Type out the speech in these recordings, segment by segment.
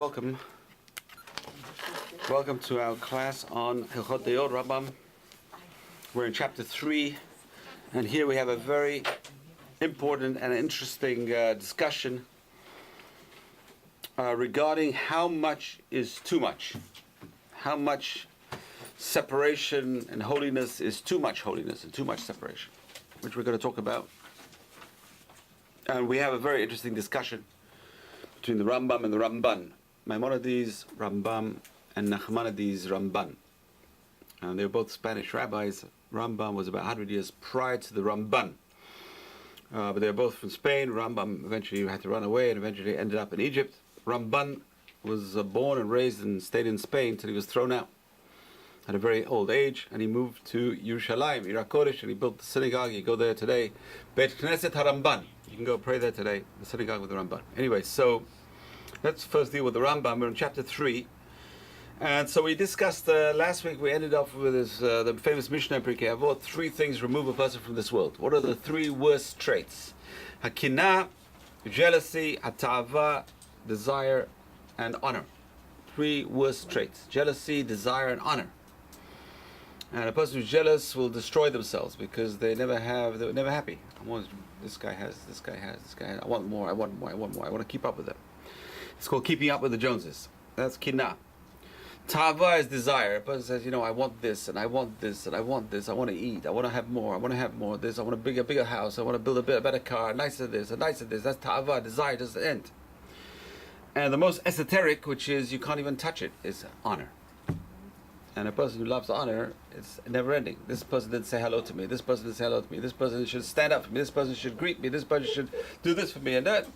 Welcome to our class on hilchot Deot, Rabbi. We're in chapter 3, and here we have a very important and interesting discussion regarding how much is too much. How much separation and holiness is too much holiness and too much separation, which we're going to talk about. And we have a very interesting discussion between the Rambam and the Ramban. Maimonides, Rambam, and Nachmanides, Ramban. And they were both Spanish rabbis. Rambam was about 100 years prior to the Ramban. But they were both from Spain. Rambam eventually had to run away and eventually ended up in Egypt. Ramban was born and raised and stayed in Spain until he was thrown out at a very old age, and he moved to Yerushalayim, Iraq Kodesh, and he built the synagogue. You go there today, Beit Knesset HaRamban. You can go pray there today, the synagogue with the Ramban. Anyway, so let's first deal with the Rambam. We're in chapter 3. And so we discussed, last week we ended up with this, the famous Mishnah in Pirkei Avot, 3 things remove a person from this world. What are the 3 worst traits? Hakina, jealousy, hata'ava, desire, and honor. 3 worst traits. Jealousy, desire, and honor. And a person who's jealous will destroy themselves because they're never happy. This guy has, I want more, I want to keep up with them. It's called keeping up with the Joneses. That's kinah. Tava is desire. A person says, I want this, and I want this, and I want this. I want to eat. I want to have more. I want to have more of this. I want a bigger house. I want to build a better car, nicer this, a nicer this. That's tava. Desire doesn't end. And the most esoteric, which is you can't even touch it, is honor. And a person who loves honor, it's never ending. This person didn't say hello to me. This person didn't say hello to me. This person should stand up for me. This person should greet me. This person should do this for me. And that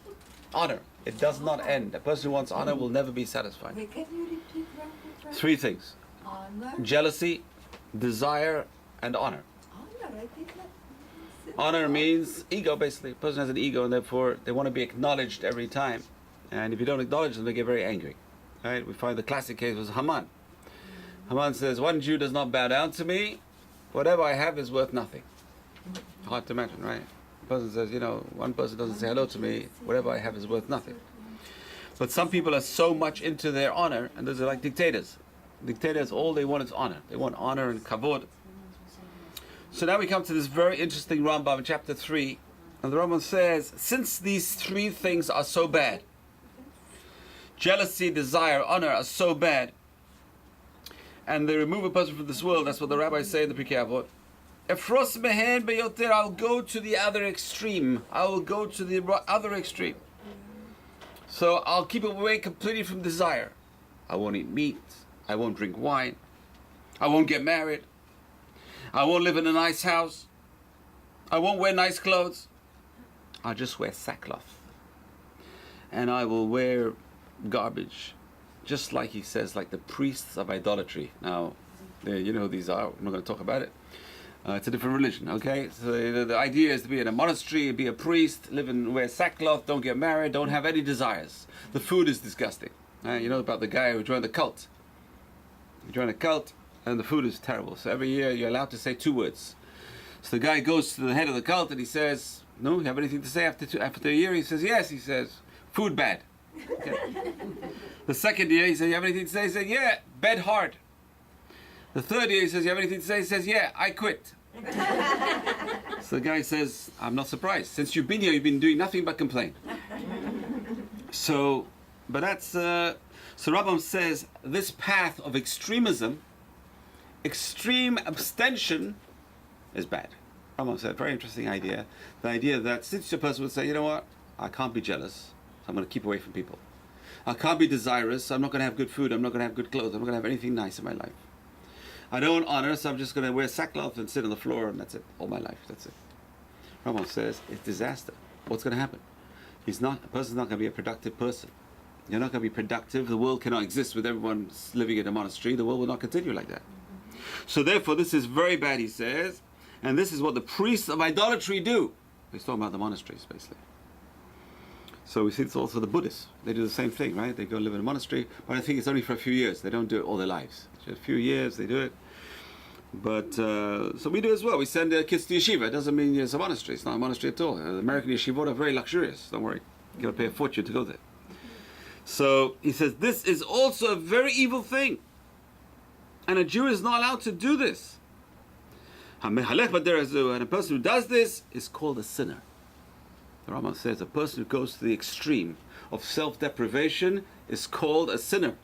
honor. It does not end. A person who wants honor will never be satisfied. Wait, can you repeat that? 3 things. Honor? Jealousy, desire, and honor. Honor, I think that... Honor means ego, basically. A person has an ego, and therefore they want to be acknowledged every time. And if you don't acknowledge them, they get very angry. Right? We find the classic case was Haman. Haman says, one Jew does not bow down to me, whatever I have is worth nothing. Hard to imagine, right? A person says, one person doesn't say hello to me, whatever I have is worth nothing. But some people are so much into their honor, and those are like dictators. Dictators, all they want is honor. They want honor and kavod. So now we come to this very interesting Rambam in chapter 3. And the Rambam says, since these 3 things are so bad, jealousy, desire, honor are so bad, and they remove a person from this world, that's what the rabbis say in the Pirkei Avot. Efros mehen beyoter, I'll go to the other extreme. I will go to the other extreme. So I'll keep away completely from desire. I won't eat meat. I won't drink wine. I won't get married. I won't live in a nice house. I won't wear nice clothes. I'll just wear sackcloth. And I will wear garbage. Just like he says, like the priests of idolatry. Now, you know who these are. I'm not going to talk about it. It's a different religion, okay? So the idea is to be in a monastery, be a priest, wear sackcloth, don't get married, don't have any desires. The food is disgusting. You know about the guy who joined the cult. He joined a cult, and the food is terrible. So every year you're allowed to say 2 words. So the guy goes to the head of the cult and he says, no, you have anything to say after a year? He says, yes. He says, food bad. Okay. The second year, he says, you have anything to say? He says, yeah, bed hard. The third year, he says, you have anything to say? He says, yeah, I quit. So the guy says, I'm not surprised. Since you've been here, you've been doing nothing but complain. So Rambam says, this path of extremism, extreme abstention, is bad. Rambam said, very interesting idea. The idea that since a person would say, you know what, I can't be jealous, so I'm going to keep away from people. I can't be desirous, so I'm not going to have good food, I'm not going to have good clothes, I'm not going to have anything nice in my life. I don't honor, so I'm just going to wear sackcloth and sit on the floor, and that's it, all my life, that's it. Rambam says, it's disaster. What's going to happen? A person's not going to be a productive person. You're not going to be productive. The world cannot exist with everyone living in a monastery. The world will not continue like that. So therefore, this is very bad, he says, and this is what the priests of idolatry do. He's talking about the monasteries, basically. So we see it's also the Buddhists. They do the same thing, right? They go live in a monastery, but I think it's only for a few years. They don't do it all their lives. Just a few years, they do it. But, so we do as well. We send kids to yeshiva. It doesn't mean it's a monastery. It's not a monastery at all. The American yeshivot are very luxurious. Don't worry. You've got to pay a fortune to go there. So he says this is also a very evil thing. And a Jew is not allowed to do this. And a person who does this is called a sinner. The Rambam says a person who goes to the extreme of self-deprivation is called a sinner.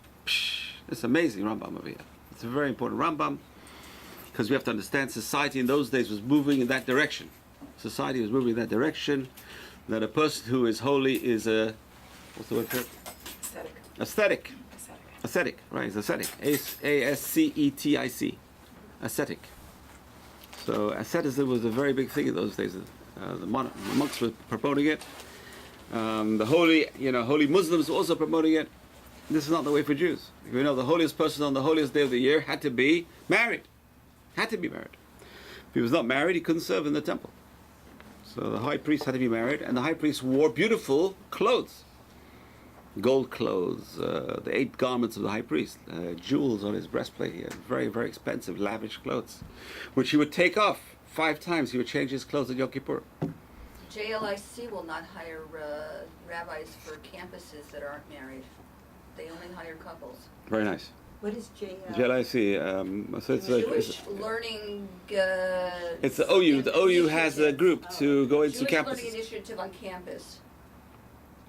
It's amazing Rambam over here. It's a very important Rambam because we have to understand society in those days was moving in that direction. Society was moving in that direction. That a person who is holy is a, what's the word for it? Aesthetic. Ascetic, right? It's ascetic. Ascetic. Ascetic. So asceticism was a very big thing in those days. The monks were promoting it. The holy Muslims were also promoting it. This is not the way for Jews. You know, the holiest person on the holiest day of the year had to be married. Had to be married. If he was not married, he couldn't serve in the temple. So the high priest had to be married, and the high priest wore beautiful clothes. Gold clothes, the 8 garments of the high priest, jewels on his breastplate. He had very, very expensive, lavish clothes, which he would take off 5 times. He would change his clothes at Yom Kippur. JLIC will not hire rabbis for campuses that aren't married. They only hire couples. Very nice. What is JL? JLIC, so it's Jewish Learning. it's the OU. The OU has a group to go into Jewish Learning campuses. Initiative on campus.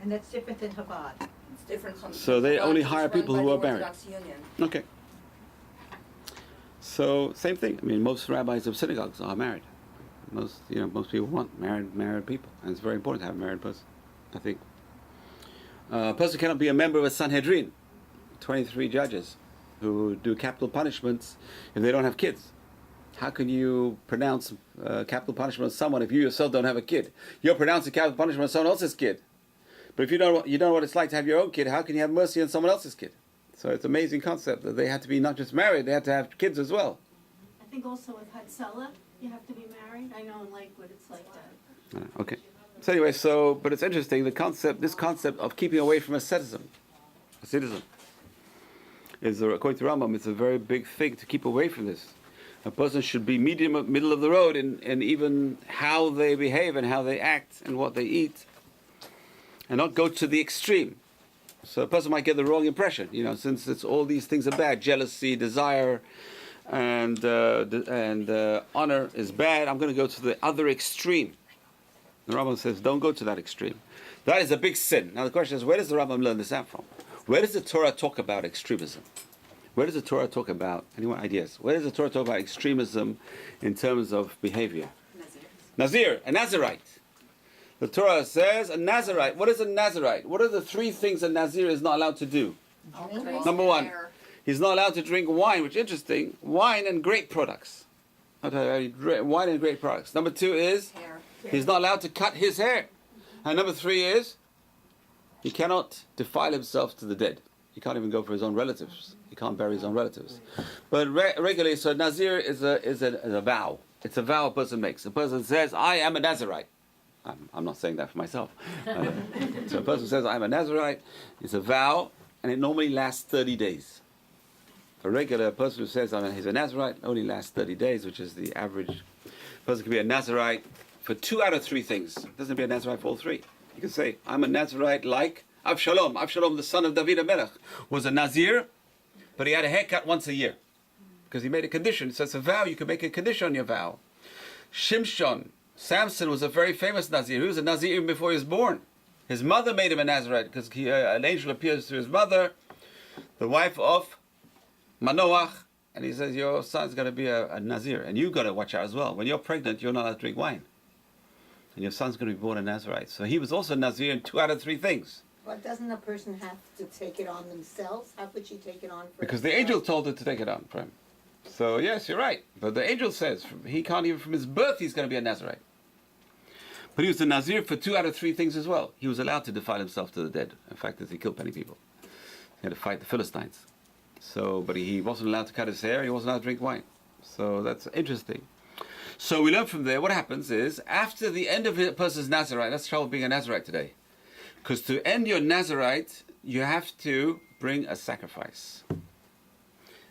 And that's different than Chabad. It's different from. So they only It's hire run people by who the are married. Orthodox Union. Okay. So same thing. I mean, most rabbis of synagogues are married. Most people want married people, and it's very important to have a married person. I think a person cannot be a member of a Sanhedrin, 23 judges, who do capital punishments if they don't have kids. How can you pronounce capital punishment on someone if you yourself don't have a kid? You're pronouncing capital punishment on someone else's kid. But if you don't know what it's like to have your own kid, how can you have mercy on someone else's kid? So it's an amazing concept that they had to be not just married, they had to have kids as well. I think also with Hatzalah, you have to be married. I know in Lakewood it's like that. Okay. So anyway, but it's interesting, this concept of keeping away from asceticism, is, according to Rambam, it's a very big thing to keep away from this. A person should be middle of the road in even how they behave and how they act and what they eat, and not go to the extreme. So a person might get the wrong impression, since it's all these things are bad, jealousy, desire, and honor is bad. I'm going to go to the other extreme. The Rambam says, don't go to that extreme. That is a big sin. Now the question is, where does the Rambam learn this out from? Where does the Torah talk about extremism? Where does the Torah talk about, anyone ideas? Where does the Torah talk about extremism in terms of behavior? Nazir, a Nazirite. The Torah says a Nazirite. What is a Nazirite? What are the 3 things a Nazir is not allowed to do? Number 1, he's not allowed to drink wine, which is interesting. Wine and grape products. Wine and grape products. Number 2 is he's not allowed to cut his hair. And number 3 is he cannot defile himself to the dead. He can't even go for his own relatives. He can't bury his own relatives. But regularly, so Nazir is a vow. It's a vow a person makes. A person says, I am a Nazirite. I'm not saying that for myself. So a person says, I'm a Nazirite. It's a vow, and it normally lasts 30 days. A regular person who says he's a Nazirite only lasts 30 days, which is the average. A person can be a Nazirite for 2 out of 3 things. It doesn't be a Nazirite for all 3. You can say, I'm a Nazirite like Avshalom. Avshalom, the son of David HaMelech, was a Nazir, but he had a haircut once a year. Because he made a condition. So it's a vow, you can make a condition on your vow. Shimshon, Samson was a very famous Nazir. He was a Nazir even before he was born. His mother made him a Nazirite because an angel appears to his mother, the wife of Manoach, and he says, your son's going to be a Nazir, and you've got to watch out as well. When you're pregnant, you're not allowed to drink wine. And your son's going to be born a Nazirite. So he was also a Nazir in 2 out of 3 things. Well, doesn't a person have to take it on themselves? How could she take it on for Because the herself? angel told her to take it on for him. So yes, you're right. But the angel says he can't even, from his birth, he's going to be a Nazirite. But he was a Nazir for 2 out of 3 things as well. He was allowed to defile himself to the dead. In fact, he killed many people. He had to fight the Philistines. So, but he wasn't allowed to cut his hair. He wasn't allowed to drink wine. So that's interesting. So we learn from there, what happens is, after the end of a person's Nazirite, that's the trouble being a Nazirite today. Because to end your Nazirite, you have to bring a sacrifice. And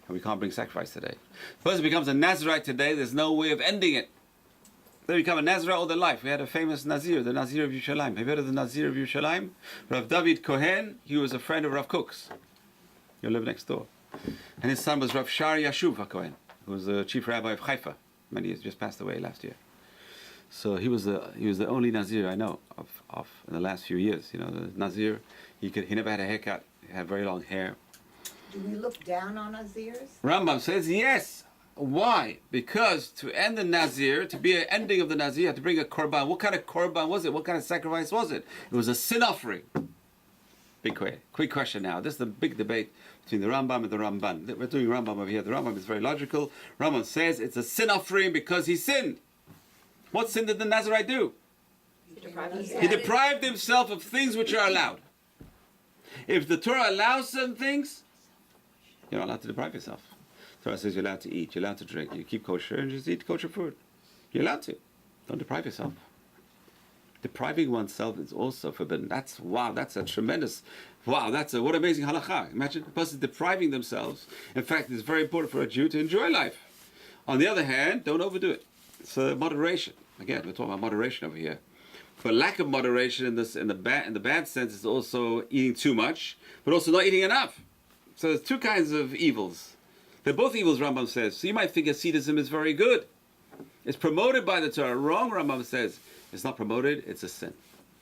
we can't bring sacrifice today. The person becomes a Nazirite today, there's no way of ending it. They become a Nazir all their life. We had a famous Nazir, the Nazir of Yerushalayim. Have you heard of the Nazir of Yerushalayim? Rav David Kohen, he was a friend of Rav Kook's. He lived next door. And his son was Rav Shari Yashuv Kohen, who was the chief rabbi of Haifa. Many years, just passed away last year. So he was the only Nazir I know of in the last few years. You know, the Nazir, he never had a haircut. He had very long hair. Do we look down on Nazirs? Rambam says yes. Why? Because to end the Nazir, to be an ending of the Nazir, you had to bring a korban. What kind of korban was it? What kind of sacrifice was it? It was a sin offering. Quick question now. This is the big debate between the Rambam and the Ramban. We're doing Rambam over here. The Rambam is very logical. Rambam says it's a sin offering because he sinned. What sin did the Nazirite do? He deprived himself of things which are allowed. If the Torah allows some things, you're not allowed to deprive yourself. The Torah says you're allowed to eat, you're allowed to drink, you keep kosher and just eat kosher food. You're allowed to. Don't deprive yourself. Depriving oneself is also forbidden. That's a tremendous, that's what amazing halakha. Imagine a person depriving themselves. In fact, it's very important for a Jew to enjoy life. On the other hand, don't overdo it. It's moderation. Again, we're talking about moderation over here. But lack of moderation in the bad sense is also eating too much, but also not eating enough. So there's two kinds of evils. They're both evils, Rambam says. So you might think asceticism is very good. It's promoted by the Torah. Wrong, Rambam says. It's not promoted, it's a sin.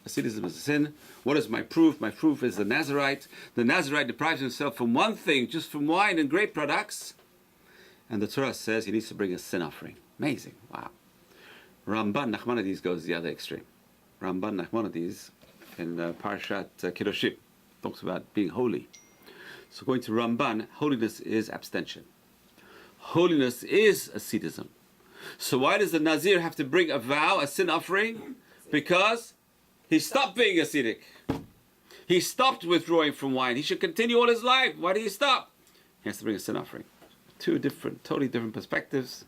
Asceticism is a sin. What is my proof? My proof is the Nazirite. The Nazirite deprives himself from one thing, just from wine and grape products. And the Torah says he needs to bring a sin offering. Amazing. Wow. Ramban Nachmanides goes the other extreme. Ramban Nachmanides in Parashat Kedoshim talks about being holy. So going to Ramban, holiness is abstention. Holiness is asceticism. So why does the Nazir have to bring a vow, a sin offering? Because he stopped being ascetic. He stopped withdrawing from wine. He should continue all his life. Why did he stop? He has to bring a sin offering. Two totally different perspectives.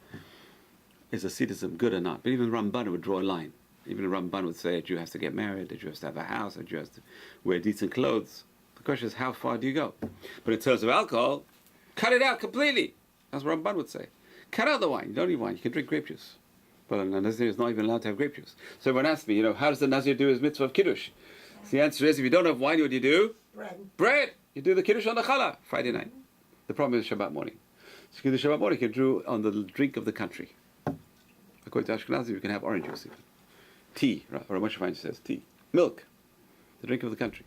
Is asceticism good or not? But even Ramban would draw a line. Even Ramban would say a Jew has to get married, a Jew has to have a house, a Jew has to wear decent clothes. The question is, how far do you go? But in terms of alcohol, cut it out completely. That's what Ramban would say. Cut out the wine. You don't need wine. You can drink grape juice. But a Nazir is not even allowed to have grape juice. So everyone asks me, how does the Nazir do his mitzvah of Kiddush? So the answer is, if you don't have wine, what do you do? Bread. You do the Kiddush on the Challah, Friday night. The problem is Shabbat morning. So Kiddush Shabbat morning, you can do on the drink of the country. According to Ashkenazi, you can have orange juice even. Tea, or Moshe Feinstein says tea. Milk, the drink of the country.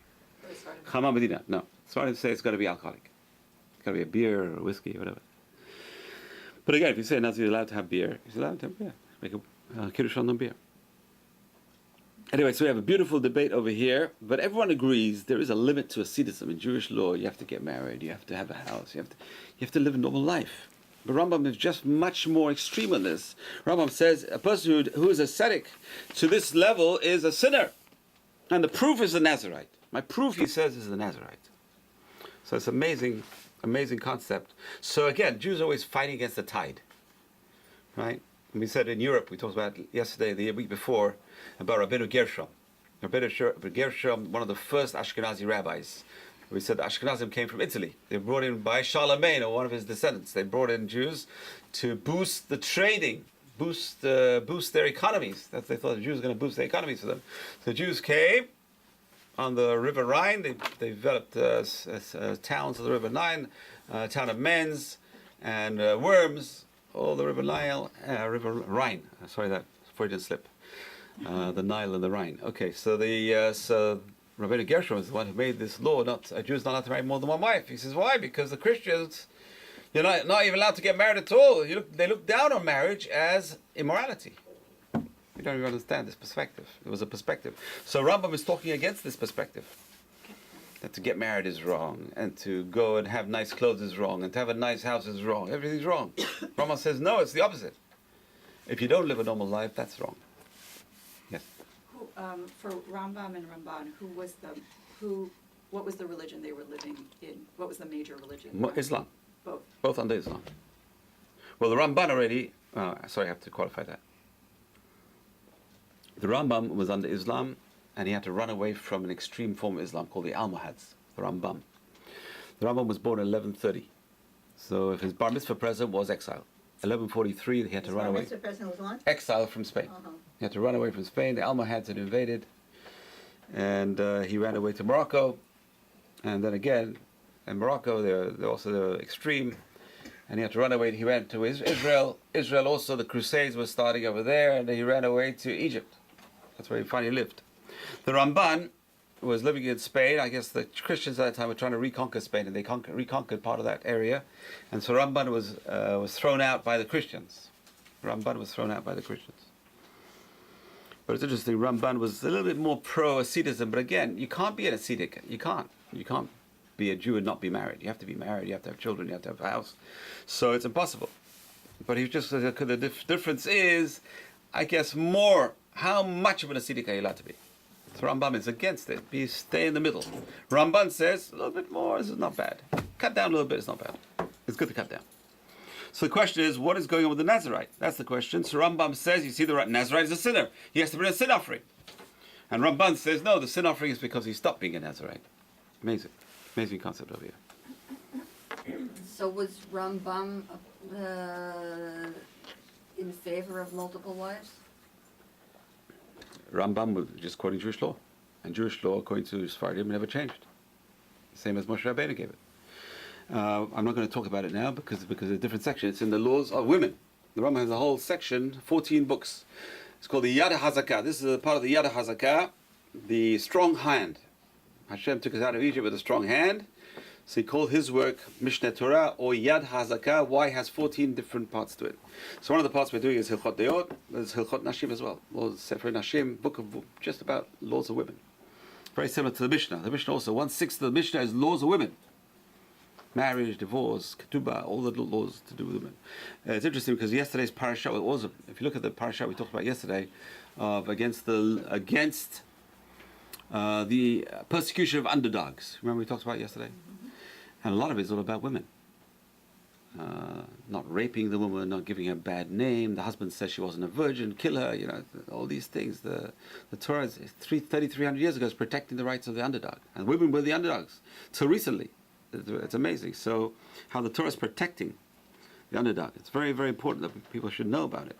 Chama Medina, no. Sorry to say it's got to be alcoholic. It's got to be a beer or a whiskey or whatever. But again, if you say Nazir is allowed to have beer, he's allowed to have beer. Make a Kiddush on the beer. Anyway, so we have a beautiful debate over here, but everyone agrees there is a limit to asceticism. In Jewish law, you have to get married, you have to have a house, you have to live a normal life. But Rambam is just much more extreme on this. Rambam says a person who is ascetic to this level is a sinner. And the proof is the Nazirite. My proof, he says, is the Nazirite. So it's amazing concept. So again, Jews are always fighting against the tide. Right? And we said in Europe, we talked about yesterday, the week before, about Rabbeinu Gershom. Rabbeinu Gershom, one of the first Ashkenazi rabbis. We said the Ashkenazim came from Italy. They were brought in by Charlemagne, or one of his descendants. They brought in Jews to boost the trading, boost their economies. That's they thought the Jews were going to boost their economies for them. So the Jews came on the River Rhine. They developed towns of the River Rhine, town of Menz and Worms, all the River Rhine. Sorry, that Freudian slip. The Nile and the Rhine. Okay, so Rabbeinu Gershom is the one who made this law, a Jew is not allowed to marry more than one wife. He says, why? Because the Christians, you're not even allowed to get married at all. They look down on marriage as immorality. You don't even understand this perspective. It was a perspective. So Rambam is talking against this perspective. That to get married is wrong, and to go and have nice clothes is wrong, and to have a nice house is wrong. Everything's wrong. Rambam says, no, it's the opposite. If you don't live a normal life, that's wrong. Yes? For Rambam and Ramban, what was the religion they were living in? What was the major religion? Islam. Both. Both under Islam. Well, the Ramban already, sorry, I have to qualify that. The Rambam was under Islam, and he had to run away from an extreme form of Islam called the Almohads, the Rambam. The Rambam was born in 1130. So if his bar mitzvah present was exile. 1143, he had to His run bar away. mitzvah present was one? Exile from Spain. Uh-huh. He had to run away from Spain. The Almohads had invaded. And he ran away to Morocco. And then again, in Morocco, they're extreme. And he had to run away. He ran to Israel. Israel also, the Crusades were starting over there. And he ran away to Egypt. That's where he finally lived. The Ramban was living in Spain. I guess the Christians at that time were trying to reconquer Spain, and they reconquered part of that area. And so Ramban was thrown out by the Christians. Ramban was thrown out by the Christians. But it's interesting, Ramban was a little bit more pro-ascetism, but again, you can't be an ascetic. You can't be a Jew and not be married. You have to be married, you have to have children, you have to have a house. So it's impossible. But he just, the difference is, I guess, more, how much of an ascetic are you allowed to be? So Rambam is against it. Stay in the middle. Ramban says, a little bit more, this is not bad. Cut down a little bit, it's not bad. It's good to cut down. So the question is, what is going on with the Nazarite? That's the question. So Rambam says, you see, the Nazarite is a sinner. He has to bring a sin offering. And Ramban says, no, the sin offering is because he stopped being a Nazarite. Amazing. Amazing concept over here. So was Rambam in favor of multiple wives? Rambam was just quoting Jewish law. And Jewish law, according to Sfardim, never changed. Same as Moshe Rabbeinu gave it. I'm not going to talk about it now because it's a different section. It's in the laws of women. The Rambam has a whole section, 14 books. It's called the Yad HaZakah. This is a part of the Yad HaZakah, the strong hand. Hashem took us out of Egypt with a strong hand. So he called his work Mishneh Torah or Yad HaZakah. Why? It has 14 different parts to it. So one of the parts we're doing is hilchot Deot. There's hilchot Nashim as well. Laws Sefer Nashim, book of just about laws of women. Very similar to the Mishnah. The Mishnah also, 1/6 of the Mishnah is laws of women. Marriage, divorce, ketubah, all the laws to do with women. It's interesting because yesterday's parasha was awesome. If you look at the parasha we talked about yesterday, against the persecution of underdogs. Remember we talked about it yesterday? Mm-hmm. And a lot of it is all about women. Not raping the woman, not giving her a bad name. The husband says she wasn't a virgin, kill her, all these things. The Torah is 3,300 years ago is protecting the rights of the underdog. And women were the underdogs. Till recently. It's amazing. So how the Torah is protecting the underdog. It's very, very important that people should know about it.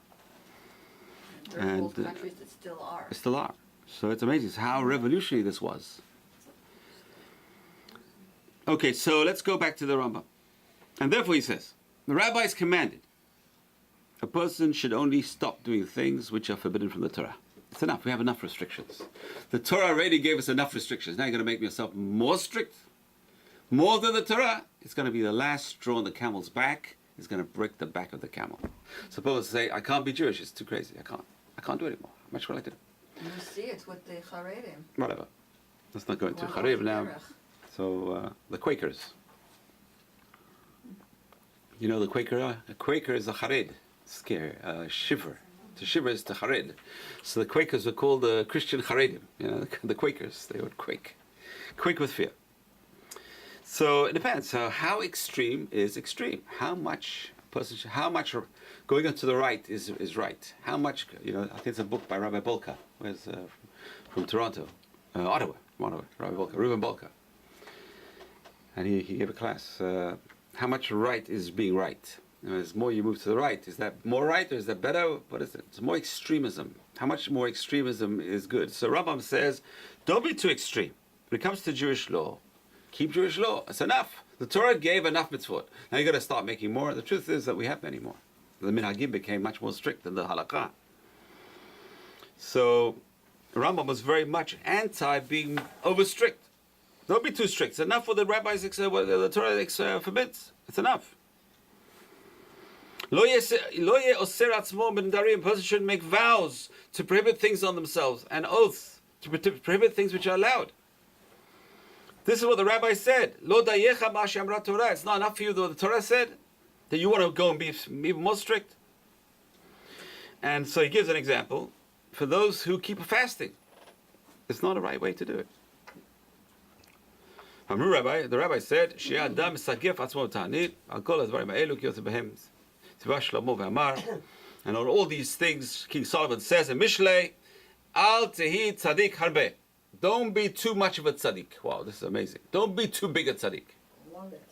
There are whole countries that still are. Still are. So it's amazing. It's how revolutionary this was. Okay, so let's go back to the Rambam. And therefore he says, the rabbis commanded, a person should only stop doing things which are forbidden from the Torah. It's enough. We have enough restrictions. The Torah already gave us enough restrictions. Now you're going to make yourself more strict? More than the Torah? It's going to be the last straw on the camel's back. It's going to break the back of the camel. Suppose say, I can't be Jewish. It's too crazy. I can't do it anymore. How much will I do? You see, it's with the Charedim. Whatever. Let's not go into Charev now. So, the Quakers. You know the Quaker? A Quaker is a Chared. Scare, shiver. To shiver is to Chared. So the Quakers were called the Christian Charedim. The Quakers, they would quake. Quake with fear. So it depends. So how extreme is extreme? How much going on to the right is right? How much, I think it's a book by Rabbi Bolka, who's from Toronto, Ottawa, Rabbi Bolka, Reuben Bolka. And he gave a class. How much right is being right? As more you move to the right, is that more right or is that better? What is it? It's more extremism. How much more extremism is good? So Rambam says, don't be too extreme. When it comes to Jewish law, keep Jewish law. It's enough. The Torah gave enough mitzvot. Now you've got to start making more. The truth is that we have many more. The minhagim became much more strict than the halakha. So Rambam was very much anti being over strict. Don't be too strict. It's enough what the rabbis, what the Torah forbids. It's enough. A person shouldn't make vows to prohibit things on themselves and oaths to prohibit things which are allowed. This is what the rabbi said. It's not enough for you what the Torah said, that you want to go and be even more strict. And so he gives an example for those who keep fasting. It's not a right way to do it. The rabbi said, and on all these things, King Solomon says in Mishlei, Al tehi tzadik harbe. Don't be too much of a tzaddik. Wow, this is amazing. Don't be too big a tzaddik. Love it.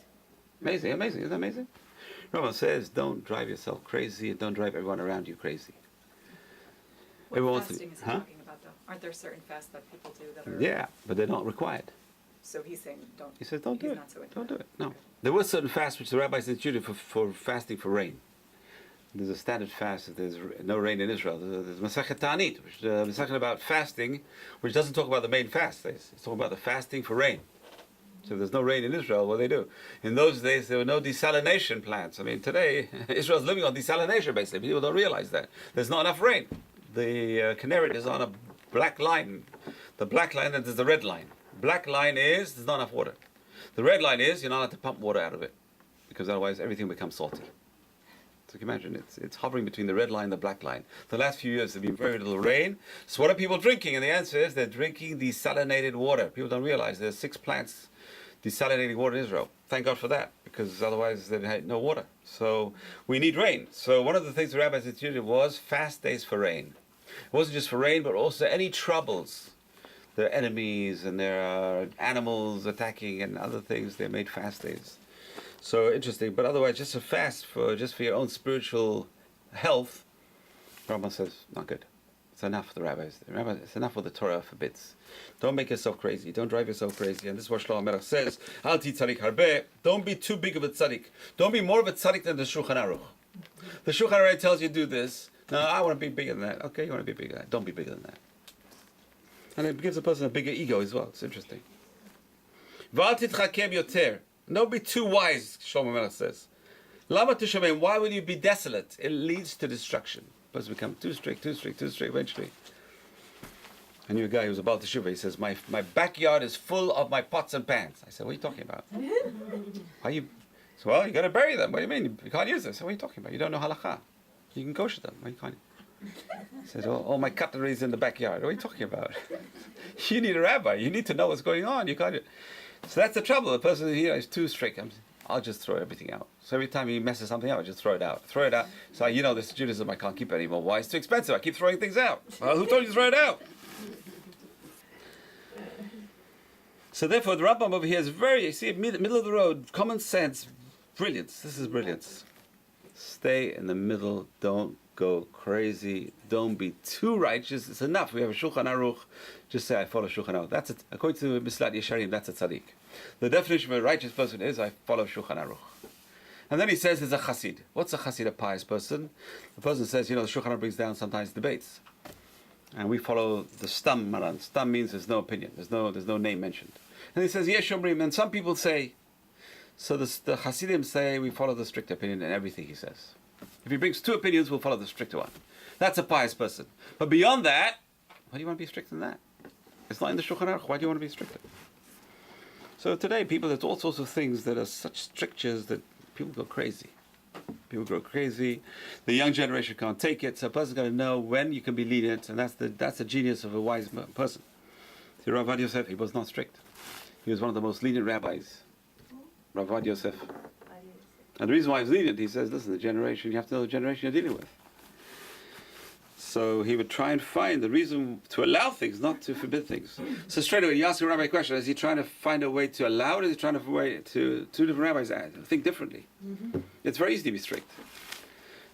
Amazing. Isn't that amazing? Rabbi says, don't drive yourself crazy and don't drive everyone around you crazy. What Everyone wants to- fasting is he huh? talking about though? Aren't there certain fasts that people do that are? Yeah, but they're not required. So he's saying don't. He says, don't do he's it. not so into Don't that. do it. No. Okay. There were certain fasts which the rabbis instituted for fasting for rain. There's a standard fast if there's no rain in Israel. There's Masachet Ta'anit, which is Masachet about fasting, which doesn't talk about the main fast days. It's talking about the fasting for rain. So if there's no rain in Israel, what do they do? In those days, there were no desalination plants. I mean, today, Israel's living on desalination, basically. People don't realize that. There's not enough rain. The Kinneret is on a black line. The black line, and there's the red line. Black line is there's not enough water. The red line is you're not allowed to pump water out of it, because otherwise everything becomes salty. So you can imagine, it's hovering between the red line and the black line. The last few years, there's been very little rain. So what are people drinking? And the answer is they're drinking desalinated water. People don't realize there's 6 plants desalinating water in Israel. Thank God for that, because otherwise they'd had no water. So we need rain. So one of the things the rabbis instituted was fast days for rain. It wasn't just for rain, but also any troubles. There are enemies and there are animals attacking and other things. They made fast days. So interesting, but otherwise, just a fast for your own spiritual health, Rambam says, not good. It's enough for the rabbis. It's enough what the Torah forbids. Don't make yourself crazy. Don't drive yourself crazy. And this is what Shlomo Melech says, Al ti tzadik harbe. Don't be too big of a tzaddik. Don't be more of a tzaddik than the Shulchan Aruch. The Shulchan Aruch tells you do this. No, I want to be bigger than that. Okay, you want to be bigger than that. Don't be bigger than that. And it gives a person a bigger ego as well. It's interesting. V'al titchakem yoter. Don't be too wise, Shlomo Melech says. Lama tishavim, why will you be desolate? It leads to destruction. Person become too strict eventually. I knew a guy who was about to shiva. He says, my backyard is full of my pots and pans. I said, what are you talking about? How you? So, well, you got to bury them. What do you mean? You can't use this. What are you talking about? You don't know halakha. You can kosher them. Why you can't? He says, all my cutlery is in the backyard. What are you talking about? You need a rabbi. You need to know what's going on. You can't. So that's the trouble. The person here is too strict. I'll just throw everything out. So every time he messes something up, I just throw it out. Throw it out. So this is Judaism. I can't keep it anymore. Why? It's too expensive. I keep throwing things out. Well, who told you to throw it out? So therefore, the Rambam over here is very, you see, middle of the road, common sense, brilliance. This is brilliance. Stay in the middle. Don't go crazy. Don't be too righteous. It's enough. We have a Shulchan Aruch. Just say, I follow Shulchan Aruch. That's it. According to Mislat Yesharim, that's a tzaddik. The definition of a righteous person is, I follow Shulchan Aruch. And then he says there's a chassid. What's a chassid, a pious person? The person says, the Shulchan Aruch brings down sometimes debates. And we follow the stam maran. Stam means there's no opinion. There's no name mentioned. And he says, yes, Shomrim. And some people say, so the Hasidim say we follow the strict opinion in everything he says. If he brings 2 opinions, we'll follow the stricter one. That's a pious person. But beyond that, why do you want to be stricter than that? It's not in the Shulchan Aruch. Why do you want to be stricter? So today, there's all sorts of things that are such strictures that people go crazy. People go crazy. The young generation can't take it. So a person's got to know when you can be lenient, and that's the genius of a wise person. See, Rabbi Yosef, he was not strict. He was one of the most lenient rabbis. Rabbi Yosef. And the reason why he was lenient, he says, listen, you have to know the generation you're dealing with. So he would try and find the reason to allow things, not to forbid things. So straight away, you ask a rabbi a question, is he trying to find a way to allow it, or is he trying to find a way to 2 different rabbis think differently? Mm-hmm. It's very easy to be strict.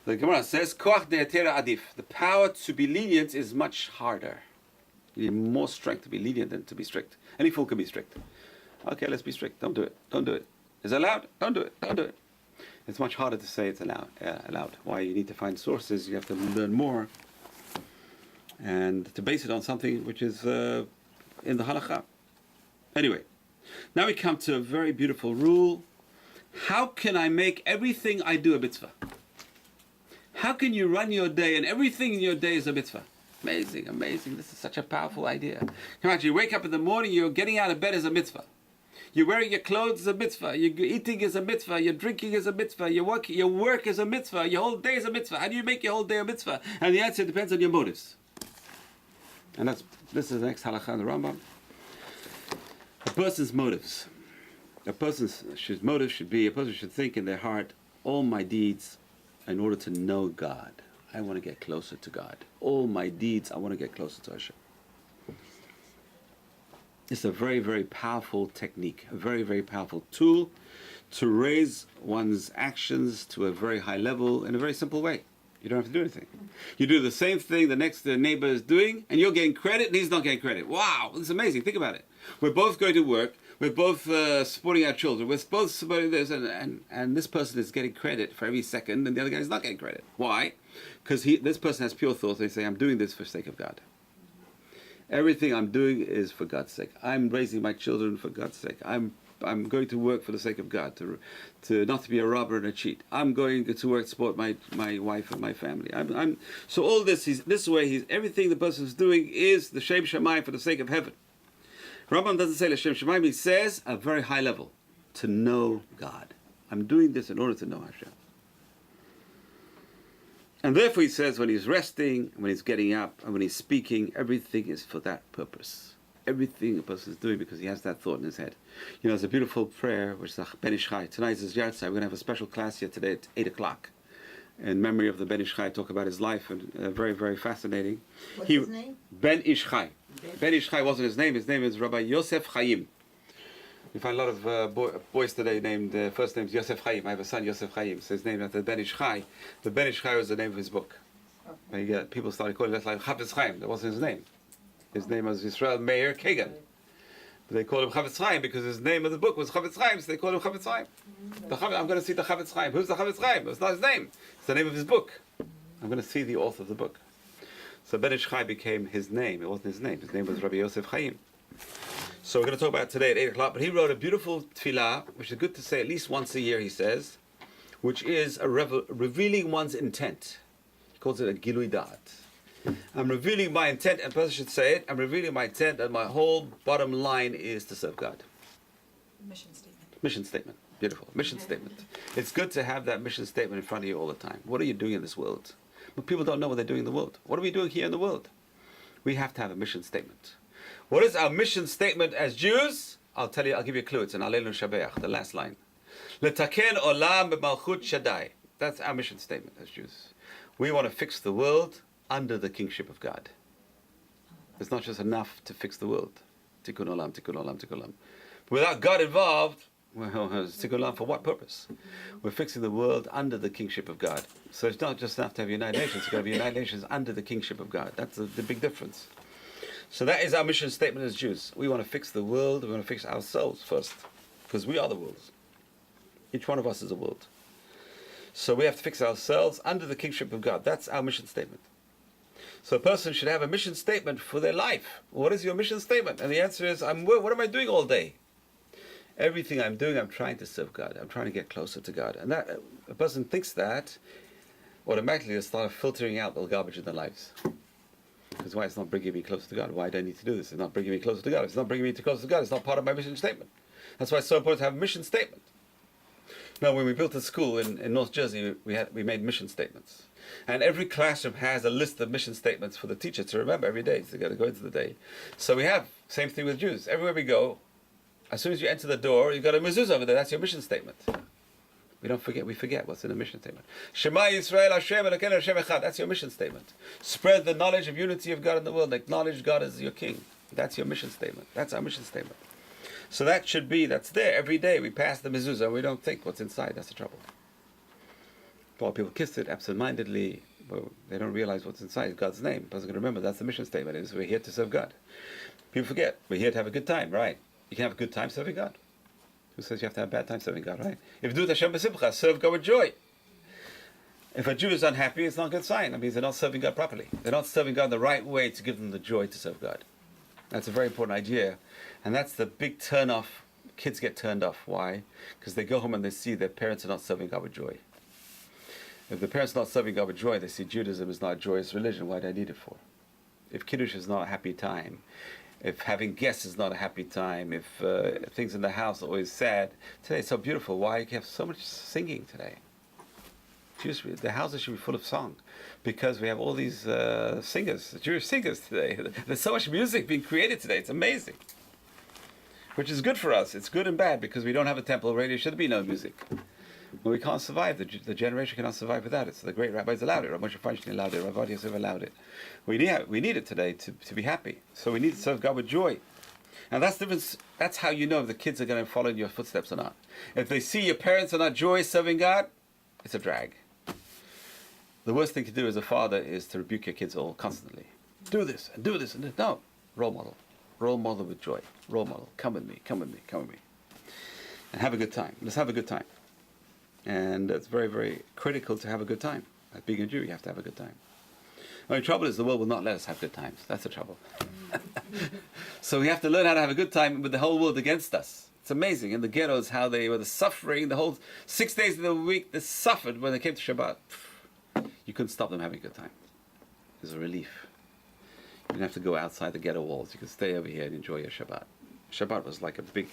The Gemara says, Koach de'atera adif. The power to be lenient is much harder. You need more strength to be lenient than to be strict. Any fool can be strict. Okay, let's be strict. Don't do it. Don't do it. Is it allowed? Don't do it. Don't do it. It's much harder to say it's allowed. Why? You need to find sources. You have to learn more, and to base it on something which is in the halakha. Anyway, now we come to a very beautiful rule. How can I make everything I do a mitzvah? How can you run your day and everything in your day is a mitzvah? Amazing, amazing. This is such a powerful idea. Imagine you wake up in the morning, you're getting out of bed is a mitzvah. You're wearing your clothes is a mitzvah. Your eating is a mitzvah. Your drinking is a mitzvah. Your work is a mitzvah. Your whole day is a mitzvah. How do you make your whole day a mitzvah? And the answer depends on your motives. And this is the next halakha in the Rambam. A person's motives. A person's motive should be, a person should think in their heart, all my deeds in order to know God. I want to get closer to God. All my deeds, I want to get closer to Hashem. It's a very, very powerful technique, a very, very powerful tool to raise one's actions to a very high level in a very simple way. You don't have to do anything. You do the same thing the next neighbor is doing, and you're getting credit, and he's not getting credit. Wow, this is amazing. Think about it. We're both going to work. We're both supporting our children. We're both supporting this, and this person is getting credit for every second, and the other guy is not getting credit. Why? Because this person has pure thoughts. They say, I'm doing this for the sake of God. Everything I'm doing is for God's sake. I'm raising my children for God's sake. I'm going to work for the sake of God, to not to be a robber and a cheat. I'm going to work to support my wife and my family. So all this, everything the person is doing is the Shem Shamayim for the sake of heaven. Rambam doesn't say L'Shem Shamayim, he says a very high level, to know God. I'm doing this in order to know Hashem. And therefore he says when he's resting, when he's getting up, and when he's speaking, everything is for that purpose. Everything a person is doing because he has that thought in his head. You know, there's a beautiful prayer, which is the Ben Ish Chai. Tonight is his Yahrzeit. We're going to have a special class here today at 8 o'clock. In memory of the Ben Ish Chai, talk about his life, and very, very fascinating. What's his name? Ben Ish Chai. Ben Ish Chai wasn't his name is Rabbi Yosef Chaim. We find a lot of boys today named, first name's Yosef Chaim. I have a son, Yosef Chaim. So his name after Ben Ish Chai. The Ben Ish Chai was the name of his book. And people started calling it like Chafetz Chaim. That wasn't his name. His name was Yisrael Meir Kagan. But they called him Chafetz Chaim because his name of the book was Chafetz Chaim, so they called him Chafetz Chaim. I'm going to see the Chafetz Chaim. Who's the Chafetz Chaim? It's not his name. It's the name of his book. I'm going to see the author of the book. So Ben Ish Chai became his name. It wasn't his name. His name was Rabbi Yosef Chaim. So we're going to talk about it today at 8 o'clock. But he wrote a beautiful tefillah, which is good to say at least once a year, he says, which is revealing one's intent. He calls it a Gilui Da'at. I'm revealing my intent, and a person should say it, I'm revealing my intent that my whole bottom line is to serve God. Mission statement. Mission statement. Beautiful. Mission statement. It's good to have that mission statement in front of you all the time. What are you doing in this world? But people don't know what they're doing in the world. What are we doing here in the world? We have to have a mission statement. What is our mission statement as Jews? I'll give you a clue. It's in Alelu Shabeach, the last line. Letaken olam b'malchut Shaddai. That's our mission statement as Jews. We want to fix the world under the kingship of God. It's not just enough to fix the world. Tikkun olam, tikkun olam, tikkun olam. Without God involved, well, tikkun olam for what purpose? We're fixing the world under the kingship of God. So it's not just enough to have United Nations. It's got to be United Nations under the kingship of God. That's the big difference. So that is our mission statement as Jews. We want to fix the world. We want to fix ourselves first, because we are the world. Each one of us is a world. So we have to fix ourselves under the kingship of God. That's our mission statement. So a person should have a mission statement for their life. What is your mission statement? And the answer is, what am I doing all day? Everything I'm doing, I'm trying to serve God. I'm trying to get closer to God. And that a person thinks that, automatically they'll start filtering out all garbage in their lives. Because why? It's not bringing me closer to God. Why do I need to do this? It's not bringing me closer to God. If it's not bringing me closer to God, it's not part of my mission statement. That's why it's so important to have a mission statement. Now, when we built a school in North Jersey, we made mission statements. And every classroom has a list of mission statements for the teacher to remember every day. So they got to go into the day. So we have, same thing with Jews. Everywhere we go, as soon as you enter the door, you've got a mezuzah over there. That's your mission statement. We forget what's in the mission statement. Shema Yisrael Hashem Elokeinu Hashem Echad. That's your mission statement. Spread the knowledge of unity of God in the world. Acknowledge God as your king. That's your mission statement. That's our mission statement. So that's there every day. We pass the mezuzah and we don't think what's inside. That's the trouble. A lot of people kiss it absent-mindedly, but they don't realize what's inside. God's name. A person can remember that's the mission statement. Is we're here to serve God. People forget. We're here to have a good time, right? You can have a good time serving God. Who says you have to have a bad time serving God, right? If you do it Hashem b'simcha, serve God with joy. If a Jew is unhappy, it's not a good sign. That means they're not serving God properly. They're not serving God the right way to give them the joy to serve God. That's a very important idea. And that's the big turn-off. Kids get turned off. Why? Because they go home and they see their parents are not serving God with joy. If the parents are not serving God with joy, they see Judaism is not a joyous religion. Why do I need it for? If Kiddush is not a happy time, if having guests is not a happy time, if things in the house are always sad. Today it's so beautiful. Why you have so much singing today? The houses should be full of song, because we have all these singers, Jewish singers today. There's so much music being created today. It's amazing. Which is good for us. It's good and bad, because we don't have a temple. Radio should be no music. But we can't survive. The generation cannot survive without it. So the great rabbis allowed it. Rav Moshe Feinstein allowed it. Rav Ovadia Yosef allowed it. We need it today to be happy. So we need to serve God with joy. And that's the difference. That's how you know if the kids are going to follow in your footsteps or not. If they see your parents are not joyous serving God, it's a drag. The worst thing to do as a father is to rebuke your kids all constantly. Do this and do this and this. No. Role model. Role model with joy. Role model. Come with me, come with me, come with me. And have a good time. Let's have a good time. And it's very, very critical to have a good time. As being a Jew, you have to have a good time. The only trouble is the world will not let us have good times. That's the trouble. So we have to learn how to have a good time with the whole world against us. It's amazing. In the ghettos, how they were suffering, the whole 6 days of the week, they suffered when they came to Shabbat. You couldn't stop them having a good time. It was a relief. You didn't have to go outside the ghetto walls. You could stay over here and enjoy your Shabbat. Shabbat was like a big...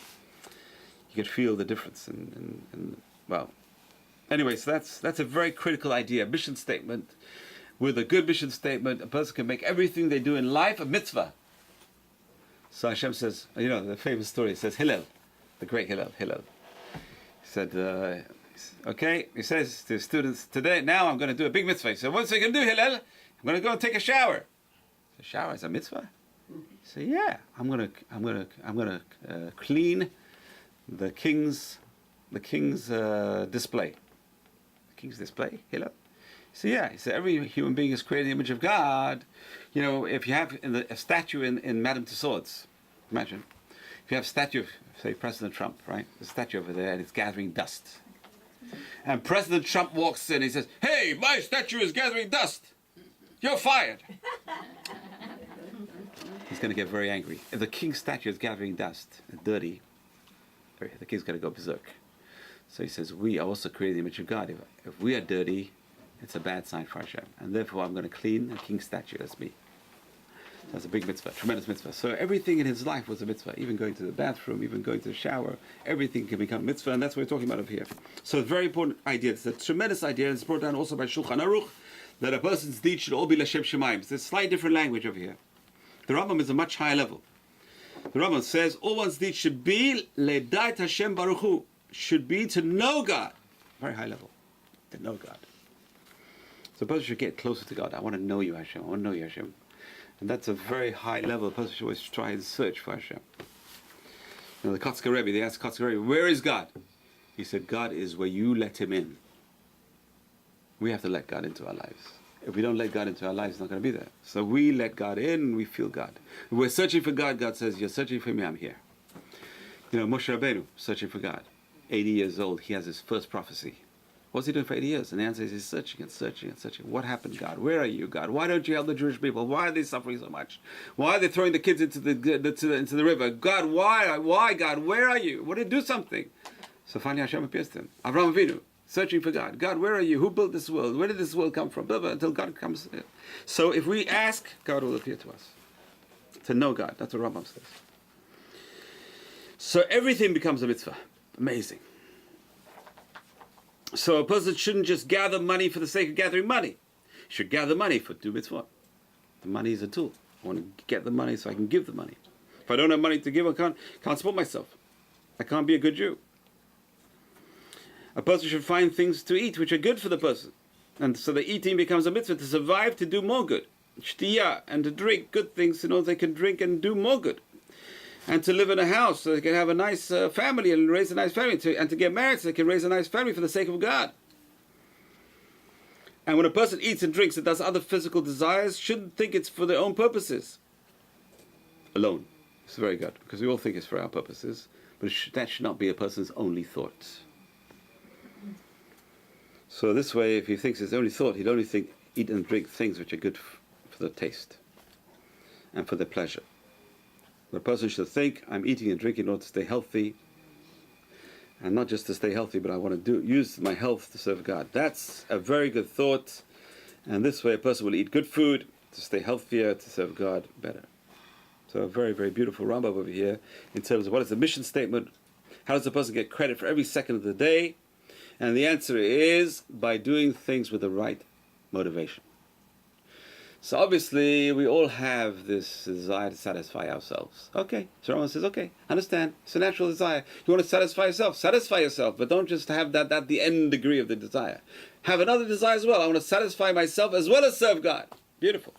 You could feel the difference. Well, anyway, so that's a very critical idea. A mission statement. With a good mission statement, a person can make everything they do in life a mitzvah. So Hashem says, you know, the famous story, it says Hillel, the great Hillel. He said, okay, he says to his students, today, now I'm going to do a big mitzvah. He said, what's he going to do, Hillel? I'm going to go and take a shower. The shower is a mitzvah? He said, yeah, I'm going to clean the king's display. The king's display, Hillel? So yeah, he said every human being is created in the image of God. You know, if you have a statue in Madame Tussauds, imagine, if you have a statue of, say, President Trump, right? The statue over there, and it's gathering dust. And President Trump walks in, he says, hey, my statue is gathering dust. You're fired. He's going to get very angry. If the king's statue is gathering dust, and dirty, the king's going to go berserk. So he says, we are also created in the image of God. If we are dirty, it's a bad sign for Hashem. And therefore I'm going to clean a king's statue. That's me. So that's a big mitzvah, tremendous mitzvah. So everything in his life was a mitzvah. Even going to the bathroom, even going to the shower, everything can become mitzvah, and that's what we're talking about over here. So it's a very important idea. It's a tremendous idea. It's brought down also by Shulchan Aruch, that a person's deeds should all be L'Shem Shemaim. There's a slight different language over here. The Rambam is a much higher level. The Rambam says all one's deeds should be Le'dait Hashem Baruch Hu, should be to know God. Very high level. To know God. So a person should get closer to God. I want to know you, Hashem. I want to know you, Hashem. And that's a very high level. A person should always try and search for Hashem. You know, the Kotzker Rebbe, they asked Kotzker Rebbe, where is God? He said, God is where you let him in. We have to let God into our lives. If we don't let God into our lives, it's not going to be there. So we let God in, we feel God. If we're searching for God, God says, you're searching for me, I'm here. You know, Moshe Rabbeinu, searching for God. 80 years old, he has his first prophecy. What's he doing for 80 years? And the answer is he's searching and searching and searching. What happened, God? Where are you, God? Why don't you help the Jewish people? Why are they suffering so much? Why are they throwing the kids into the river? God, why, God? Where are you? What did do something? So finally Hashem appears to him. Avraham Avinu, searching for God. God, where are you? Who built this world? Where did this world come from? Blah, blah, until God comes. So if we ask, God will appear to us. To know God. That's what Rambam says. So everything becomes a mitzvah. Amazing. So a person shouldn't just gather money for the sake of gathering money. He should gather money for do mitzvah. The money is a tool. I want to get the money so I can give the money. If I don't have money to give, I can't support myself. I can't be a good Jew. A person should find things to eat which are good for the person. And so the eating becomes a mitzvah to survive, to do more good. Shtiyah, and to drink good things so they can drink and do more good. And to live in a house so they can have a nice family and raise a nice family. And to get married so they can raise a nice family for the sake of God. And when a person eats and drinks and does other physical desires, shouldn't think it's for their own purposes alone. It's very good, because we all think it's for our purposes. But that should not be a person's only thought. So this way, if he thinks it's only thought, he'd only think, eat and drink things which are good for the taste and for the pleasure. The person should think, I'm eating and drinking in order to stay healthy, and not just to stay healthy, but I want to use my health to serve God. That's a very good thought, and this way a person will eat good food to stay healthier, to serve God better. So a very, very beautiful Rambam over here in terms of what is the mission statement, how does a person get credit for every second of the day, and the answer is by doing things with the right motivation. So obviously, we all have this desire to satisfy ourselves. Okay, so Rambam says, okay, understand, it's a natural desire. You want to satisfy yourself, but don't just have that the end degree of the desire. Have another desire as well. I want to satisfy myself as well as serve God. Beautiful.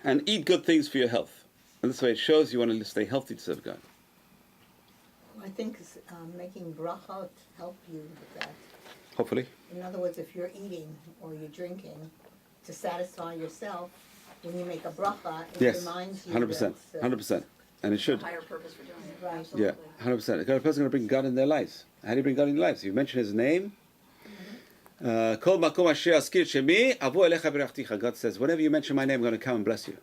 and eat good things for your health. And this way it shows you want to stay healthy to serve God. I think making brachot help you with that. Hopefully. In other words, if you're eating or you're drinking, to satisfy yourself, when you make a bracha, it Yes, reminds you 100%, that, 100%. And it should. Higher purpose for doing it, Right. Yeah, absolutely. 100%. A person going to bring God in their lives. How do you bring God in your lives? You mention His name. Kol makom asher azkir shemi, avu elecha berachticha. God says, whenever you mention my name, I'm going to come and bless you.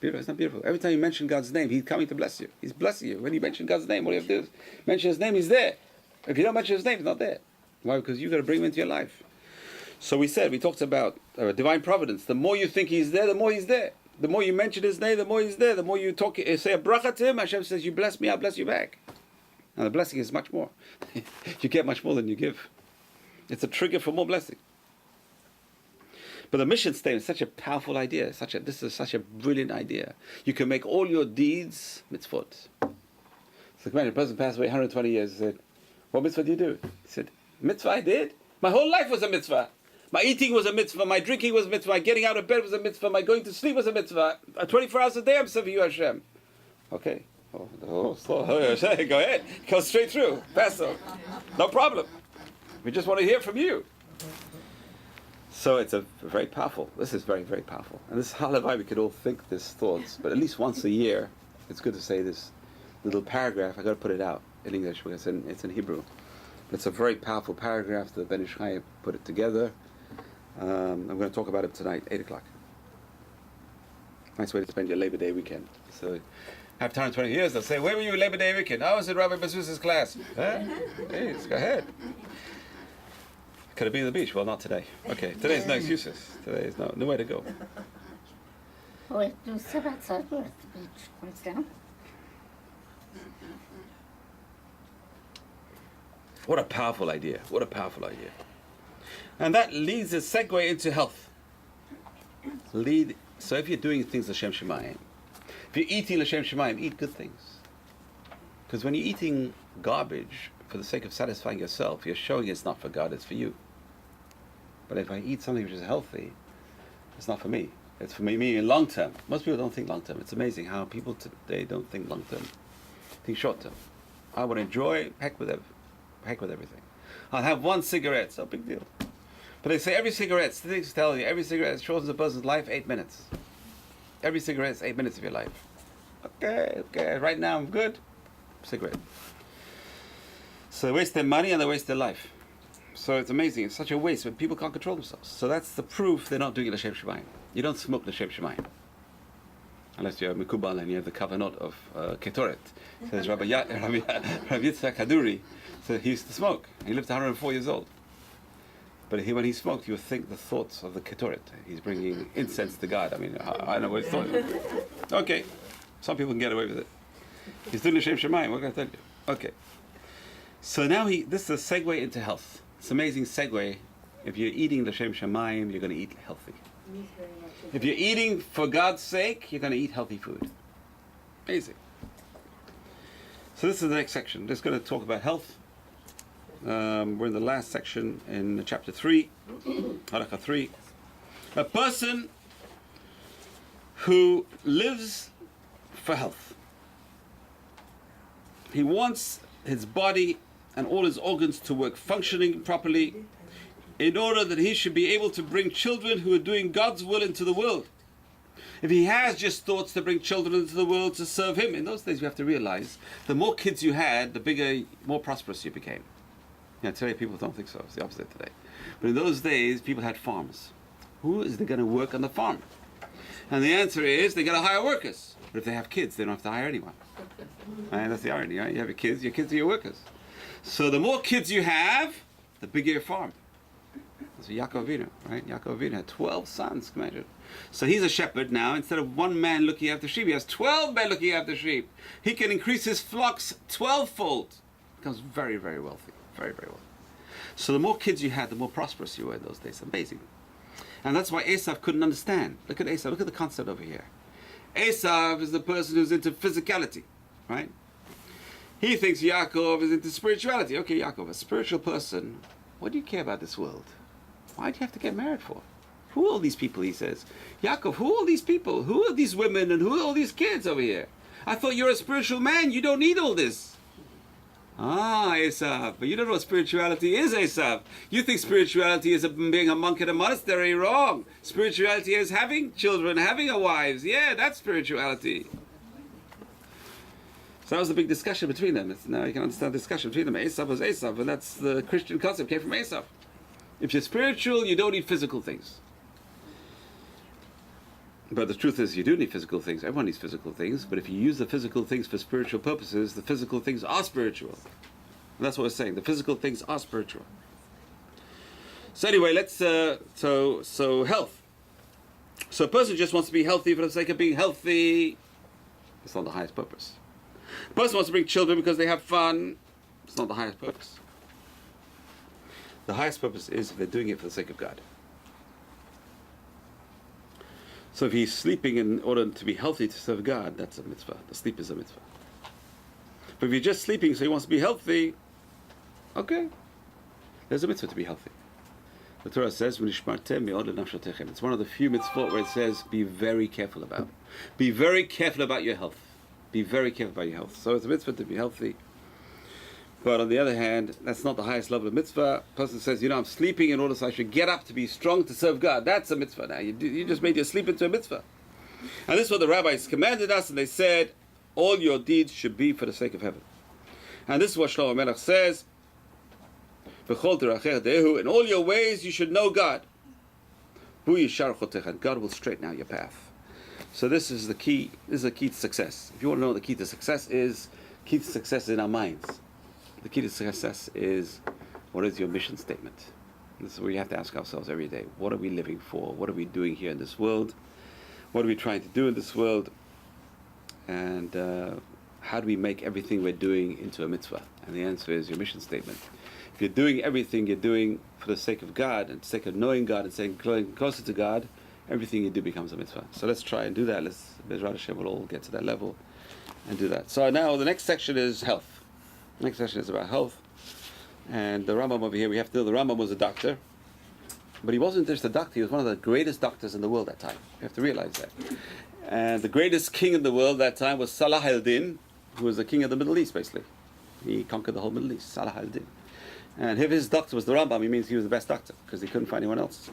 Beautiful. It's not beautiful. Every time you mention God's name, He's coming to bless you. He's blessing you. When you mention God's name, all you have to do is mention His name. He's there. If you don't mention His name, He's not there. Why? Because you've got to bring Him into your life. So we talked about divine providence. The more you think He's there, the more He's there. The more you mention His name, the more He's there. The more you say a bracha to Him, Hashem says, you bless me, I'll bless you back. And the blessing is much more. You get much more than you give. It's a trigger for more blessing. But the mission statement is such a powerful idea. This is such a brilliant idea. You can make all your deeds mitzvot. So imagine a person passed away 120 years and said, what mitzvah do you do? He said, mitzvah I did. My whole life was a mitzvah. My eating was a mitzvah. My drinking was a mitzvah. My getting out of bed was a mitzvah. My going to sleep was a mitzvah. 24 hours a day I'm serving you, Hashem. Okay. Go ahead. Go straight through. Basous. No problem. We just want to hear from you. So it's a very powerful. This is very, very powerful. And this is how we could all think these thoughts. But at least once a year, it's good to say this little paragraph. I got to put it out in English because it's in Hebrew. But it's a very powerful paragraph. The Ben Ish Chai put it together. I'm going to talk about it tonight, 8 o'clock. Nice way to spend your Labor Day weekend. So after 120 years, they'll say, where were you Labor Day weekend? I was at Rabbi Basous' class. Huh? Hey, let's go ahead. Could it be the beach? Well, not today. Okay, today's no excuses. Today is nowhere to go. Wait, do step outside. We're at the beach. When it's down. What a powerful idea. What a powerful idea. And that leads a segue into health. So if you're doing things L'Shem Shemayim, if you're eating L'Shem Shemayim, eat good things. Because when you're eating garbage for the sake of satisfying yourself, you're showing it's not for God, it's for you. But if I eat something which is healthy, it's not for me. It's for me in long term. Most people don't think long term. It's amazing how people today don't think long term. Think short term. I want to enjoy, heck with everything. I'll have one cigarette, it's no big deal. But they say every cigarette, statistics tell you, every cigarette shortens a person's life 8 minutes. Every cigarette is 8 minutes of your life. Okay, right now I'm good. Cigarette. So they waste their money and they waste their life. So it's amazing. It's such a waste, but people can't control themselves. So that's the proof they're not doing it L'Shem Shemayim. You don't smoke L'Shem Shemayim. Unless you're Mikubal and you have the kavanot of Ketoret. Says Rabbi Yitzhak Haduri. So he used to smoke. He lived 104 years old. But when he smoked, you would think the thoughts of the Ketoret. He's bringing incense to God. I mean, I know what he's talking about. Okay. Some people can get away with it. He's doing L'Shem Shemayim. What can I tell you? Okay. So now this is a segue into health. It's an amazing segue. If you're eating L'Shem Shemayim, you're going to eat healthy. If you're eating for God's sake, you're going to eat healthy food. Amazing. So this is the next section. Just going to talk about health. We're in the last section in chapter 3, Halakha 3. A person who lives for health. He wants his body and all his organs to work functioning properly in order that he should be able to bring children who are doing God's will into the world. If he has just thoughts to bring children into the world to serve him, in those days we have to realize the more kids you had, the bigger, more prosperous you became. Today people don't think so. It's the opposite today. But in those days, people had farms. Who is going to work on the farm? And the answer is they're going to hire workers. But if they have kids, they don't have to hire anyone. And that's the irony, right? You have your kids are your workers. So the more kids you have, the bigger your farm. That's Yaakov Avinu, right? Yaakov Avinu had 12 sons, imagine. So he's a shepherd now. Instead of one man looking after sheep, he has 12 men looking after sheep. He can increase his flocks 12-fold. Becomes very, very wealthy. Very, very wealthy. So the more kids you had, the more prosperous you were in those days. Amazing. And that's why Esav couldn't understand. Look at Esav. Look at the concept over here. Esav is the person who's into physicality, right? He thinks Yaakov is into spirituality. Okay, Yaakov, a spiritual person, what do you care about this world? Why do you have to get married for? Who are all these people, he says. Yaakov, who are all these people? Who are these women and who are all these kids over here? I thought you're a spiritual man. You don't need all this. Ah, Esav, but you don't know what spirituality is, Esav. You think spirituality is being a monk in a monastery. Wrong. Spirituality is having children, having a wives. Yeah, that's spirituality. So that was the big discussion between them. Now you can understand the discussion between them. Esav was Esav, and that's the Christian concept, came from Esav. If you're spiritual, you don't need physical things. But the truth is, you do need physical things. Everyone needs physical things. But if you use the physical things for spiritual purposes, the physical things are spiritual. And that's what we're saying. The physical things are spiritual. So anyway, let's so health. So a person just wants to be healthy for the sake of being healthy. It's not the highest purpose. A person wants to bring children because they have fun. It's not the highest purpose. The highest purpose is if they're doing it for the sake of God. So if he's sleeping in order to be healthy to serve God, that's a mitzvah. The sleep is a mitzvah. But if you're just sleeping so he wants to be healthy, okay. There's a mitzvah to be healthy. The Torah says, it's one of the few mitzvot where it says, be very careful about. Be very careful about your health. Be very careful about your health. So it's a mitzvah to be healthy. But on the other hand, that's not the highest level of mitzvah. A person says, I'm sleeping in order so I should get up to be strong to serve God. That's a mitzvah now. You just made your sleep into a mitzvah. And this is what the rabbis commanded us, and they said, all your deeds should be for the sake of heaven. And this is what Shlomo Melech says, in all your ways you should know God. God will straighten out your path. So this is the key. This is the key to success. If you want to know what the key to success is in our minds. The key to success is, what is your mission statement? This is where you have to ask ourselves every day. What are we living for? What are we doing here in this world? What are we trying to do in this world? And how do we make everything we're doing into a mitzvah? And the answer is your mission statement. If you're doing everything you're doing for the sake of God, and the sake of knowing God and saying closer to God, everything you do becomes a mitzvah. So let's try and do that. Bezrat Hashem will all get to that level and do that. So now the next section is health. The next section is about health. And the Rambam over here, we have to know the Rambam was a doctor. But he wasn't just a doctor, he was one of the greatest doctors in the world at that time. You have to realize that. And the greatest king in the world at that time was Salah al-Din, who was the king of the Middle East, basically. He conquered the whole Middle East, Salah al-Din. And if his doctor was the Rambam, he means he was the best doctor, because he couldn't find anyone else.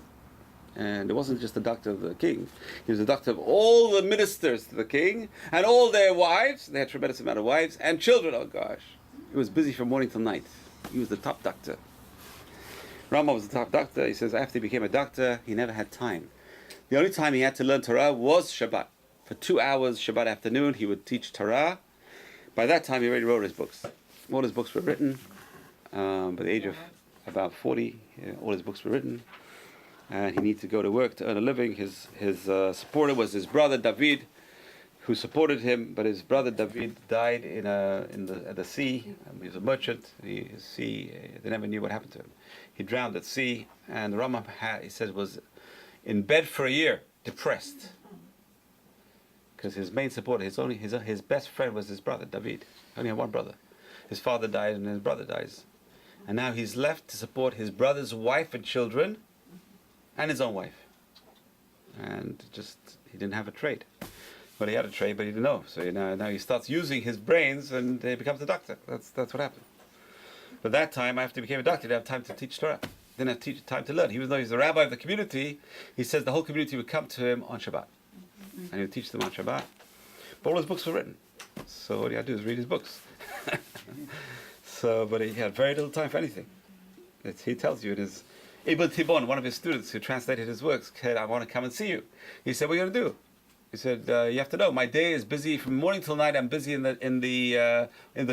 And it wasn't just the doctor of the king, he was the doctor of all the ministers to the king, and all their wives. They had a tremendous amount of wives, and children, oh gosh. He was busy from morning till night. He was the top doctor. Rambam was the top doctor. He says after he became a doctor, he never had time. The only time he had to learn Torah was Shabbat. For 2 hours Shabbat afternoon, he would teach Torah. By that time, he already wrote his books. All his books were written. By the age of about 40, all his books were written. And he needed to go to work to earn a living. His supporter was his brother David, who supported him, but his brother David died at the sea. He was a merchant. They never knew what happened to him. He drowned at sea, and the Rambam, he says, was in bed for a year, depressed, because his main supporter, his best friend was his brother David. He only had one brother. His father died, and his brother dies, and now he's left to support his brother's wife and children, and his own wife, and he didn't have a trade. But he had a trade, but he didn't know. So now he starts using his brains, and he becomes a doctor. That's what happened. But that time, after he became a doctor, he didn't have time to teach Torah. Didn't have time to learn. Even though he's the rabbi of the community, he says the whole community would come to him on Shabbat, and he would teach them on Shabbat. But all his books were written, so what he had to do is read his books. But he had very little time for anything. He tells you in his Ibn Tibon, one of his students who translated his works, said, "I want to come and see you." He said, "What are you going to do?" He said, "You have to know. My day is busy from morning till night. I'm busy in the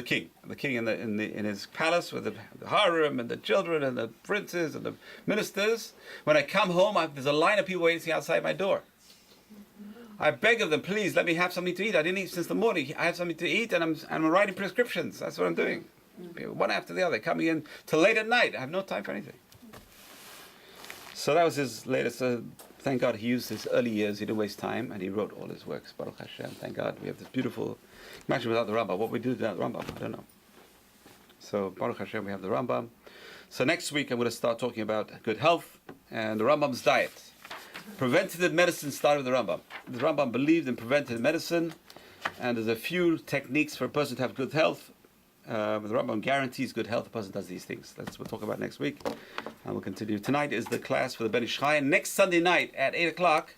king in his palace with the harem and the children and the princes and the ministers. When I come home, there's a line of people waiting outside my door. I beg of them, please let me have something to eat. I didn't eat since the morning. I have something to eat, and I'm writing prescriptions. That's what I'm doing. One after the other, coming in till late at night. I have no time for anything." So that was his latest. Thank God he used his early years, he didn't waste time, and he wrote all his works. Baruch Hashem, thank God. We have this beautiful, imagine without the Rambam, what we do without the Rambam, I don't know. So Baruch Hashem, we have the Rambam. So next week I'm going to start talking about good health and the Rambam's diet. Preventative medicine started with the Rambam. The Rambam believed in preventative medicine, and there's a few techniques for a person to have good health. The Rambam guarantees good health. A person does these things. That's what we'll talk about next week, and we'll continue. Tonight is the class for the Ben Ish Chai. Next Sunday night at 8 o'clock.